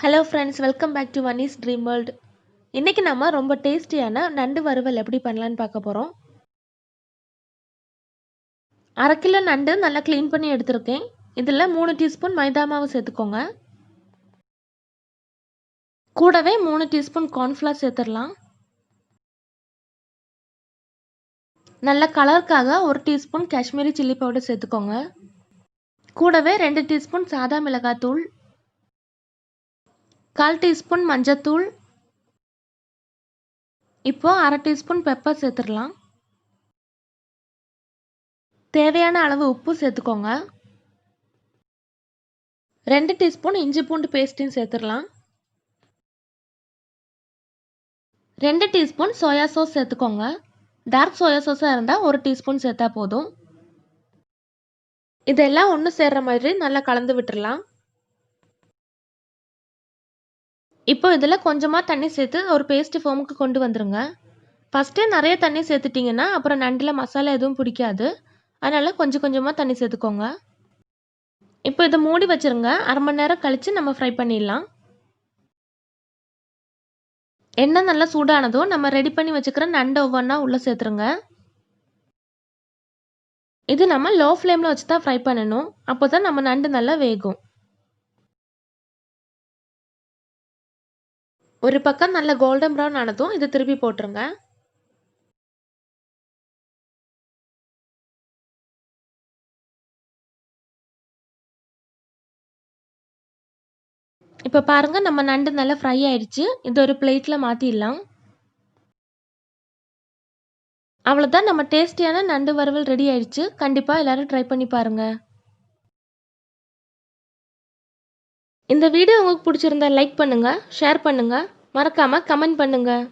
Hello friends, welcome back to Mani's dream world. இன்றைக்கி நம்ம ரொம்ப டேஸ்டியான நண்டு வறுவல் எப்படி பண்ணலான்னு பார்க்க போகிறோம். 1/2 கிலோ நண்டு நல்லா க்ளீன் பண்ணி எடுத்திருக்கேன். இதில் 3 டீஸ்பூன் மைதா மாவு சேர்த்துக்கோங்க. கூடவே 3 டீஸ்பூன் கார்ன்ஃப்ளவர் சேர்த்துடலாம். நல்ல கலருக்காக 1 டீஸ்பூன் காஷ்மீரி சில்லி பவுடர் சேர்த்துக்கோங்க. கூடவே 2 டீஸ்பூன் சாதா மிளகாத்தூள், 1/4 டீஸ்பூன் மஞ்சத்தூள், இப்போது 1/2 டீஸ்பூன் பெப்பர் சேர்த்துடலாம். தேவையான அளவு உப்பு சேர்த்துக்கோங்க. 2 டீஸ்பூன் இஞ்சி பூண்டு பேஸ்ட்டையும் சேர்த்துடலாம். 2 டீஸ்பூன் சோயா சாஸ் சேர்த்துக்கோங்க. டார்க் சோயா சாஸாக இருந்தால் 1 டீஸ்பூன் சேர்த்தா போதும். இதெல்லாம் ஒன்று சேர்ற மாதிரி நல்லா கலந்து விட்டுடலாம். இப்போ இதில் கொஞ்சமாக தண்ணி சேர்த்து ஒரு பேஸ்ட் ஃபார்முக்கு கொண்டு வந்துருங்க. ஃபஸ்ட்டே நிறைய தண்ணி சேர்த்துட்டிங்கன்னா அப்புறம் நண்டில் மசாலா எதுவும் பிடிக்காது. அதனால் கொஞ்சம் கொஞ்சமாக தண்ணி சேர்த்துக்கோங்க. இப்போ இதை மூடி வச்சுருங்க. 1/2 மணி நேரம் கழித்து நம்ம ஃப்ரை பண்ணிடலாம். எண்ணெய் நல்லா சூடானதும் நம்ம ரெடி பண்ணி வச்சுக்கிற நண்டை ஒவ்வொன்றா உள்ளே சேர்த்துருங்க. இது நம்ம லோ ஃப்ளேமில் வச்சு தான் ஃப்ரை பண்ணணும். அப்போ தான் நம்ம நண்டு நல்லா வேகும். ஒரு பக்கம் நல்ல கோல்டன் ப்ரௌன் ஆனதும் இதை திருப்பி போட்டுருங்க. இப்போ பாருங்கள், நம்ம நண்டு நல்லா ஃப்ரை ஆயிடுச்சு. இது ஒரு பிளேட்டில் மாற்றிடலாம். அவ்வளோதான், நம்ம டேஸ்டியான நண்டு வறுவல் ரெடி ஆயிடுச்சு. கண்டிப்பாக எல்லாரும் ட்ரை பண்ணி பாருங்கள். இந்த வீடியோ உங்களுக்கு பிடிச்சிருந்தா லைக் பண்ணுங்கள், ஷேர் பண்ணுங்கள், மறக்காமல் கமெண்ட் பண்ணுங்கள்.